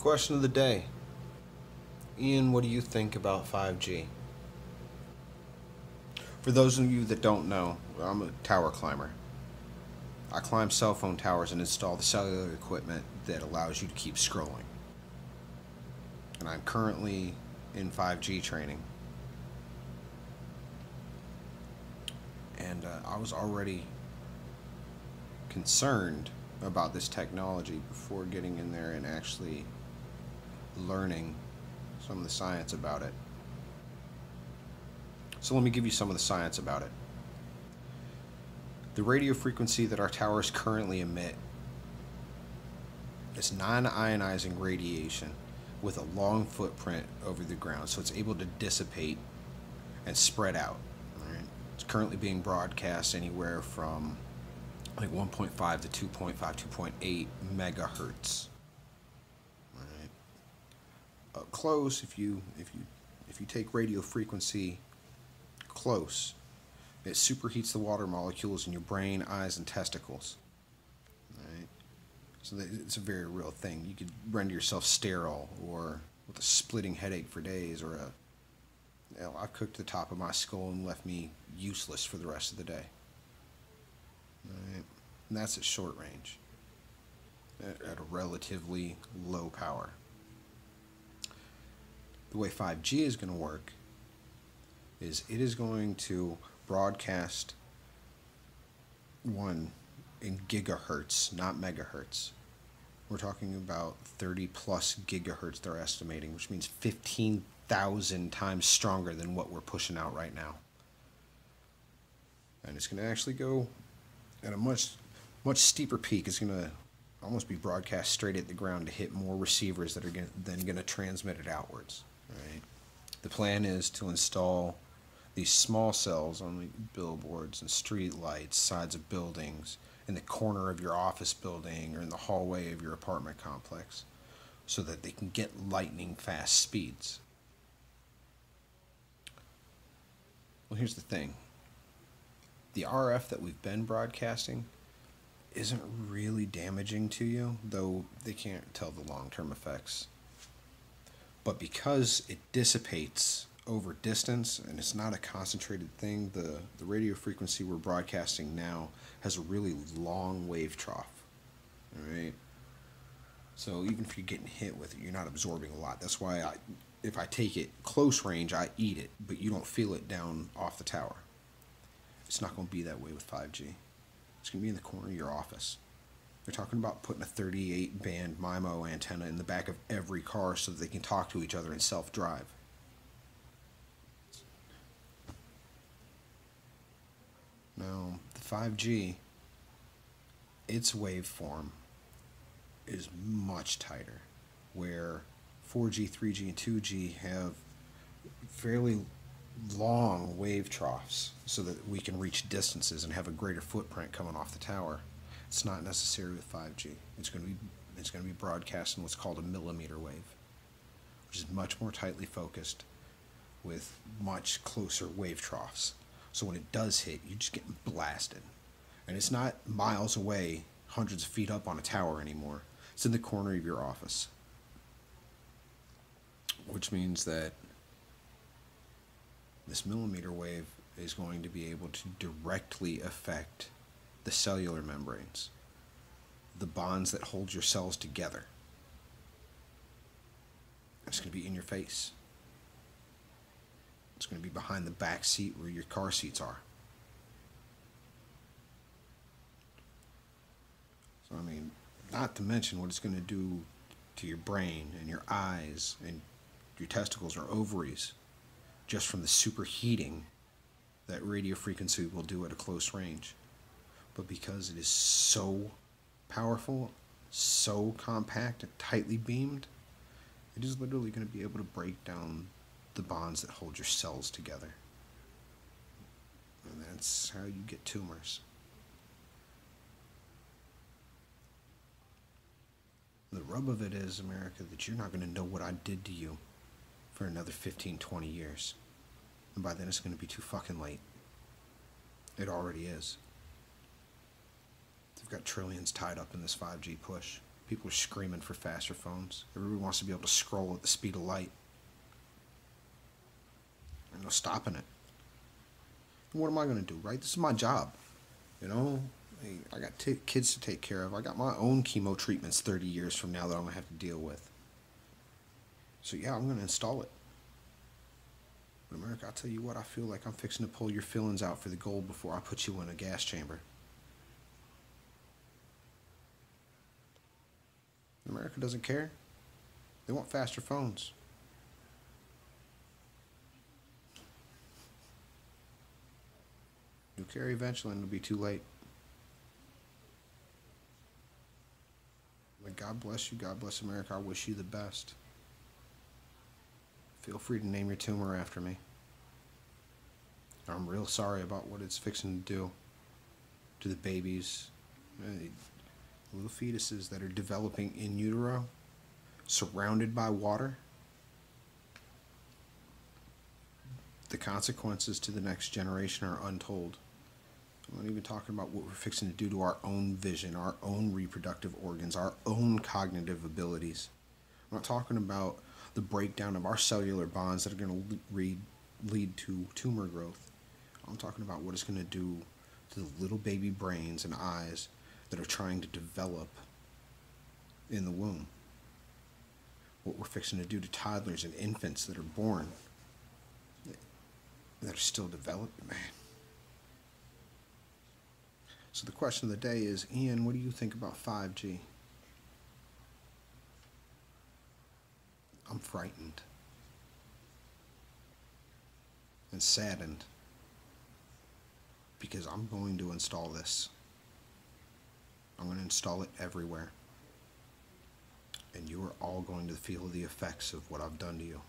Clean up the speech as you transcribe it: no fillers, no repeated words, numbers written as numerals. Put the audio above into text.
Question of the day. Ian, what do you think about 5G? For those of you that don't know, I'm a tower climber. I climb cell phone towers and install the cellular equipment that allows you to keep scrolling. And I'm currently in 5G training. And I was already concerned about this technology before getting in there and actually learning some of the science about it. So let me give you some of the science about it. The radio frequency that our towers currently emit is non-ionizing radiation with a long footprint over the ground, so it's able to dissipate and spread out. Right? It's currently being broadcast anywhere from like 1.5 to 2.5, 2.8 megahertz. Right? Up close, if you take radio frequency close, it superheats the water molecules in your brain, eyes, and testicles. Right? So it's a very real thing. You could render yourself sterile or with a splitting headache for days, or I cooked the top of my skull and left me useless for the rest of the day. Right? And that's at short range, at a relatively low power. The way 5G is going to work is it is going to broadcast in gigahertz, not megahertz. We're talking about 30 plus gigahertz they're estimating, which means 15,000 times stronger than what we're pushing out right now. And it's going to actually go at a much steeper peak. It's going to almost be broadcast straight at the ground to hit more receivers that are then going to transmit it outwards. Right? The plan is to install these small cells on the billboards and street lights, sides of buildings, in the corner of your office building or in the hallway of your apartment complex, so that they can get lightning fast speeds. Well, here's the thing. The RF that we've been broadcasting isn't really damaging to you, though they can't tell the long-term effects. But because it dissipates over distance and it's not a concentrated thing, the radio frequency we're broadcasting now has a really long wave trough. Alright? So even if you're getting hit with it, you're not absorbing a lot. That's why if I take it close range, I eat it, but you don't feel it down off the tower. It's not going to be that way with 5G. It's going to be in the corner of your office. They're talking about putting a 38 band MIMO antenna in the back of every car so that they can talk to each other and self-drive. Now, the 5G, its waveform is much tighter, where 4G, 3G, and 2G have fairly long wave troughs so that we can reach distances and have a greater footprint coming off the tower. It's not necessary with 5G. It's going to be broadcast in what's called a millimeter wave, which is much more tightly focused with much closer wave troughs. So when it does hit, you just get blasted. And it's not miles away, hundreds of feet up on a tower anymore. It's in the corner of your office. Which means that this millimeter wave is going to be able to directly affect the cellular membranes, the bonds that hold your cells together. It's going to be in your face. It's going to be behind the back seat where your car seats are. So, I mean, not to mention what it's going to do to your brain and your eyes and your testicles or ovaries just from the superheating that radio frequency will do at a close range. But because it is so powerful, so compact and tightly beamed, it is literally going to be able to break down the bonds that hold your cells together. And that's how you get tumors. The rub of it is, America, that you're not going to know what I did to you for another 15, 20 years. And by then it's going to be too fucking late. It already is. They've got trillions tied up in this 5G push. People are screaming for faster phones. Everybody wants to be able to scroll at the speed of light. There's no stopping it. And what am I going to do, right? This is my job. You know, I got kids to take care of. I got my own chemo treatments 30 years from now that I'm going to have to deal with. So yeah, I'm going to install it. But America, I'll tell you what, I feel like I'm fixing to pull your fillings out for the gold before I put you in a gas chamber. America doesn't care. They want faster phones. You'll carry eventually and it'll be too late. But God bless you. God bless America. I wish you the best. Feel free to name your tumor after me. I'm real sorry about what it's fixing to do to the babies, little fetuses that are developing in utero, surrounded by water. The consequences to the next generation are untold. I'm not even talking about what we're fixing to do to our own vision, our own reproductive organs, our own cognitive abilities. I'm not talking about the breakdown of our cellular bonds that are going to lead to tumor growth. I'm talking about what it's going to do to the little baby brains and eyes that are trying to develop in the womb. What we're fixing to do to toddlers and infants that are born, that are still developing, man. So the question of the day is, Ian, what do you think about 5G? I'm frightened and saddened because I'm going to install this. I'm going to install it everywhere. And you are all going to feel the effects of what I've done to you.